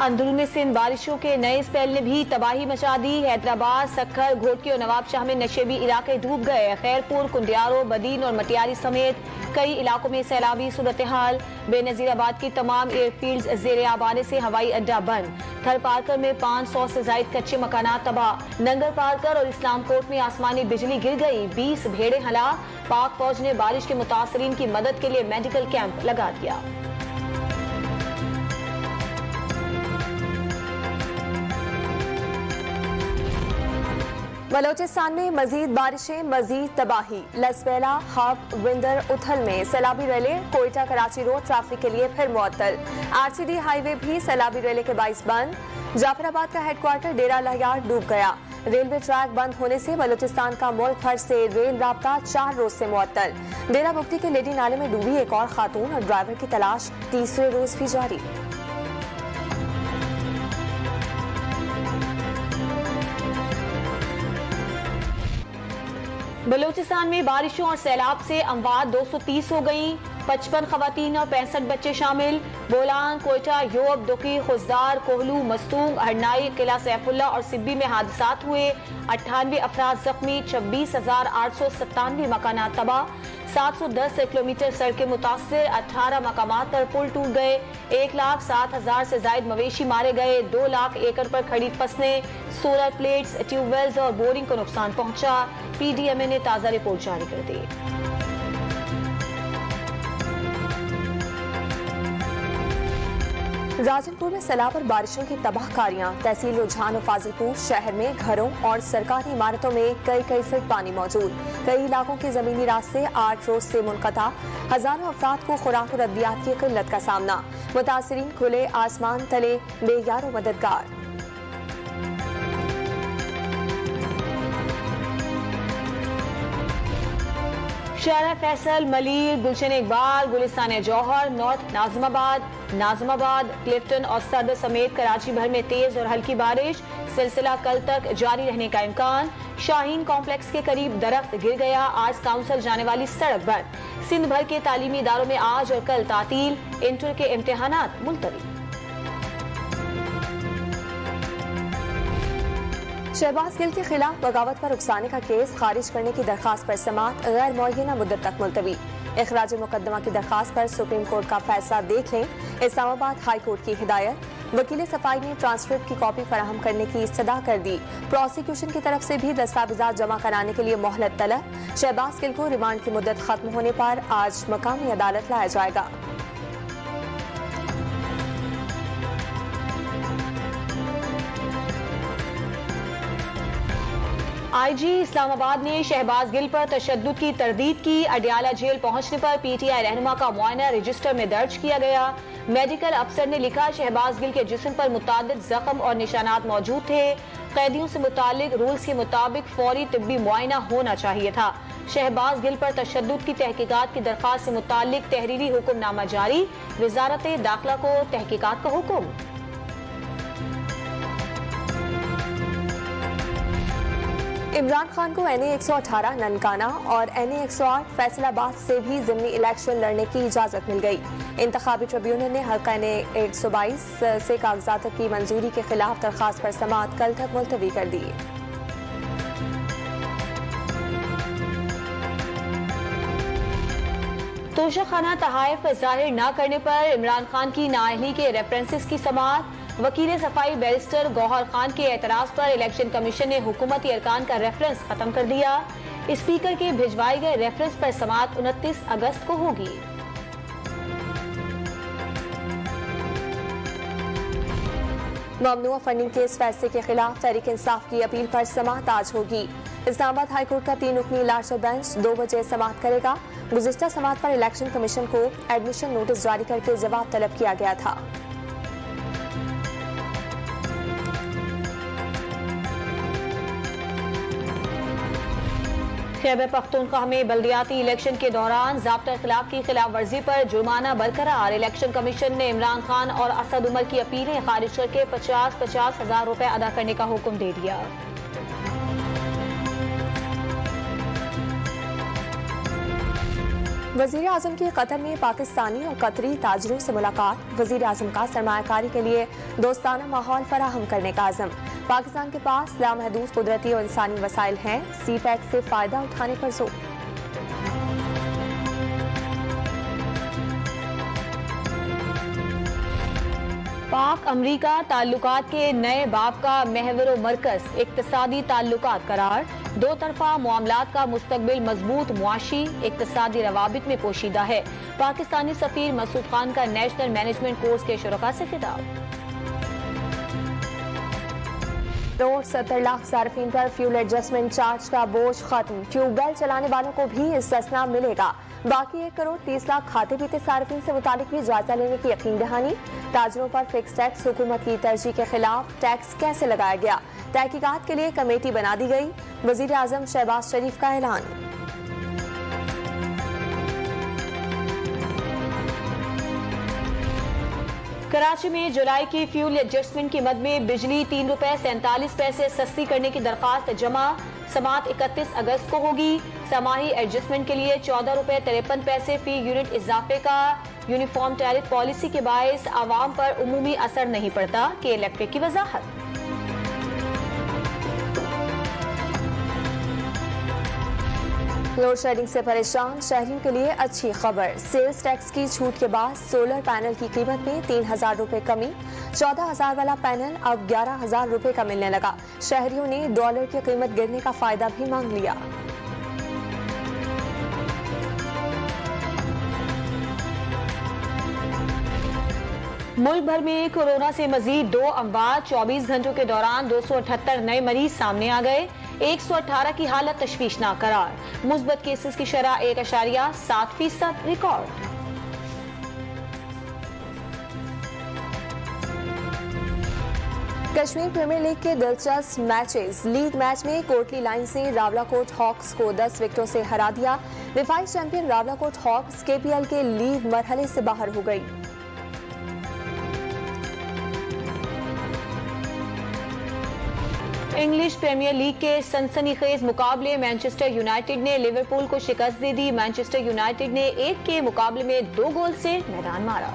अंदरूनी सिंध बारिशों के नए स्पेल ने भी तबाही मचा दी। हैदराबाद, सक्खर, घोटकी और नवाबशाह में नशेबी इलाके डूब गए। खैरपुर, कुंडियारो, बदीन और मटियारी समेत कई इलाकों में सैलाबी सूरत हाल। बेनजीराबाद की तमाम एयरफील्ड्स जेर आबादी से हवाई अड्डा बंद। थर पार्कर में 500 से जायद कच्चे मकानात तबाह। नंगर पार्कर और इस्लाम कोर्ट में आसमानी बिजली गिर गई। 20 भेड़े हलाक। पाक फौज ने बारिश के मुतासरीन की मदद के लिए मेडिकल कैंप लगा दिया। बलोचिस्तान में मजीद बारिशें, मजीद तबाही। लसबेला, हब, विंदर, उथल में सैलाबी रेले। कोयटा कराची रोड ट्रैफिक के लिए फिर मुअत्तल। RCD हाईवे भी सैलाबी रेले के बाइस बंद। जाफराबाद का हेडक्वार्टर डेरा लहयार डूब गया। रेलवे ट्रैक बंद होने से बलोचिस्तान का मुल्क भर से रेल राब्ता 4 रोज से मुअत्तल। डेरा बुगटी के लेडी नाले में डूबी एक और खातून और ड्राइवर की तलाश तीसरे रोज भी जारी। बलूचिस्तान में बारिशों और सैलाब से अमवात 230 हो गई। 55 खवातीन और 65 बच्चे शामिल। बोलान, कोयटा, योब, दुकी, खुजदार, कोहलू, मस्तूंग, हरनाई, किला सैफुल्ला और सिब्बी में हादसात हुए। 98 अफराद जख्मी। 26,897 मकानात तबाह। 710 किलोमीटर सड़कें मुतासर। 18 मकामात पर पुल टूट गए। 1,07,000 से जायद मवेशी मारे गए। 2 लाख एकड़ पर खड़ी फसलें, सोलर प्लेट्स, ट्यूबवेल्स और बोरिंग को नुकसान पहुंचा। PDMA ने ताजा रिपोर्ट जारी कर दी। राजनपुर में सैलाब और बारिशों की तबाहकारियां। तहसील रुझान और फाजिलपुर शहर में घरों और सरकारी इमारतों में कई फीट पानी मौजूद। कई इलाकों के जमीनी रास्ते 8 रोज से मुनक़ता। हजारों अफराद को खुराक और अद्वियात की किल्लत का सामना। मुतासरीन खुले आसमान तले बेयार मददगार। शहर फैसल, मलीर, गुलशन इकबाल, गुलिस्तान जौहर, नॉर्थ नाज़िमाबाद, क्लिफ्टन और सदर समेत कराची भर में तेज और हल्की बारिश। सिलसिला कल तक जारी रहने का इम्कान। शाहीन कॉम्प्लेक्स के करीब दरख्त गिर गया। आज काउंसिल जाने वाली सड़क बंद। सिंध भर के तालीमी इदारों में आज और कल तातील। इंटर के इम्तिहानात मुलतवी। शहबाज गिल के खिलाफ बगावत पर उकसाने का केस खारिज करने की दरखास्त पर समाअत गैर मुअय्यना मुद्दत तक मुलतवी। इखराज मुकदमा की दरखास्त पर सुप्रीम कोर्ट का फैसला देख लें। इस्लामाबाद हाई कोर्ट की हिदायत। वकील सफाई ने ट्रांसक्रिप्ट की कॉपी फराहम करने की इस्तदा कर दी। प्रोसिक्यूशन की तरफ से भी दस्तावेजात जमा कराने के लिए मोहलत तलब। शहबाज गिल को रिमांड की मुद्दत खत्म होने पर आज मकामी अदालत लाया जाएगा। IG इस्लामाबाद ने शहबाज गिल पर तशद्दुद की तरदीद की। अडियाला जेल पहुंचने पर PTI रहनुमा का मुआयना रजिस्टर में दर्ज किया गया। मेडिकल अफसर ने लिखा, शहबाज गिल के जिस्म पर मुतादिद जख्म और निशानात मौजूद थे। कैदियों से मुतालिक रूल्स के मुताबिक फौरी तिब्बी मुआयना होना चाहिए था। शहबाज गिल पर तशद्दुद की तहकीकात की दरखास्त से मुतालिक तहरीरी हुक्मनामा जारी। वजारत दाखिला को तहकीकात का हुक्म। इमरान खान को NA 118 ननकाना और NA 108 फैसलाबाद से भी ज़िमनी इलेक्शन लड़ने की इजाज़त मिल गई। इंतखाबी ट्रिब्यूनल ने हल्का NA 122 से कागजात की मंजूरी के खिलाफ दरखास्त पर समाअत कल तक मुलतवी कर दी। तोशाखाना तहाइफ जाहिर न करने पर इमरान खान की नाअहली के रेफरेंसेस की समाअत। वकील सफाई बैरिस्टर गौहर खान के एतराज पर इलेक्शन कमीशन ने हुकूमती अरकान का रेफरेंस खत्म कर दिया। स्पीकर के भिजवाए गए रेफरेंस पर समाअत 29 अगस्त को होगी। ममनुआ फंडिंग केस फैसले के खिलाफ तहरीक इंसाफ की अपील पर समाअत आज होगी। इस्लामाबाद हाईकोर्ट का 3 रुकनी लार्जर बेंच 2 बजे समाअत करेगा। गुज़िश्ता समाअत पर इलेक्शन कमीशन को एडमिशन नोटिस जारी करके जवाब तलब किया गया था। खैबर पख्तूनख्वा में बल्दियाती इलेक्शन के दौरान ज़ाब्ता इख्तिलाफ की खिलाफ वर्जी पर जुर्माना बरकरार। इलेक्शन कमीशन ने इमरान खान और असद उमर की अपीलें खारिज करके 50-50 हजार रुपए अदा करने का हुक्म दे दिया। वजीर आजम की कतर में पाकिस्तानी और कतरी ताजरों से मुलाकात। वजीर आजम का सरमायाकारी के लिए दोस्ताना माहौल फराहम करने का आज़म। पाकिस्तान के पास लामहदूद कुदरती और इंसानी वसाइल हैं, सी पैक से फायदा उठाने पर जोर। पाक अमरीका ताल्लुकात के नए बाब का महवर मरकज इक्तसादी ताल्लुकात करार। दो तरफा मामलात का मुस्तकबिल मजबूत मुआशी इक्तसादी रवाबित में पोशीदा है। पाकिस्तानी सफीर मसूद खान का नेशनल मैनेजमेंट कोर्स के शुरका से खिताब। 70 लाख सार्फिन पर फ्यूल एडजस्टमेंट चार्ज का बोझ खत्म। ट्यूबवेल चलाने वालों को भी इस्तेस्ना मिलेगा। बाकी 1 करोड़ 30 लाख खाते पीते सार्फिन से मुतालिक भी जायजा लेने की यकीन दहानी। ताजरों पर फिक्स टैक्स हुकूमत की तरजीह के खिलाफ टैक्स कैसे लगाया गया, तहकीकात के लिए कमेटी बना दी गई। वजीर आजम शहबाज शरीफ का ऐलान। कराची में जुलाई की फ्यूल एडजस्टमेंट की मद में बिजली 3 रुपए 47 पैसे सस्ती करने की दरखास्त जमा। समात 31 अगस्त को होगी। समाही एडजस्टमेंट के लिए 14 रुपए 53 पैसे फी यूनिट इजाफे का यूनिफॉर्म टैरिफ पॉलिसी के बायस आवाम पर उमूमी असर नहीं पड़ता कि इलेक्ट्रिक की वजाहत। लोड शेडिंग से परेशान शहरियों के लिए अच्छी खबर। सेल्स टैक्स की छूट के बाद सोलर पैनल की कीमत में 3000 रुपए कमी। 14,000 वाला पैनल अब 11,000 रुपए का मिलने लगा। शहरियों ने डॉलर की कीमत गिरने का फायदा भी मांग लिया। मुल्क भर में कोरोना से मजीद 2 अमवात। 24 घंटों के दौरान 278 नए मरीज सामने आ गए। 118 की हालत तशवीशनाक करार। मुस्बत केसेस की शरह 1.7% रिकॉर्ड। कश्मीर प्रीमियर लीग के दिलचस्प मैचेस। लीग मैच में कोटली लाइन से रावलाकोट हॉक्स को 10 विकेटों से हरा दिया। Defending champion Rawalakot hawks KPL के लीग मरहले से बाहर हो गई। इंग्लिश प्रीमियर लीग के सनसनीखेज मुकाबले मैनचेस्टर यूनाइटेड ने लिवरपूल को शिकस्त दे दी। मैनचेस्टर यूनाइटेड ने 1 के मुकाबले में 2 गोल से मैदान मारा।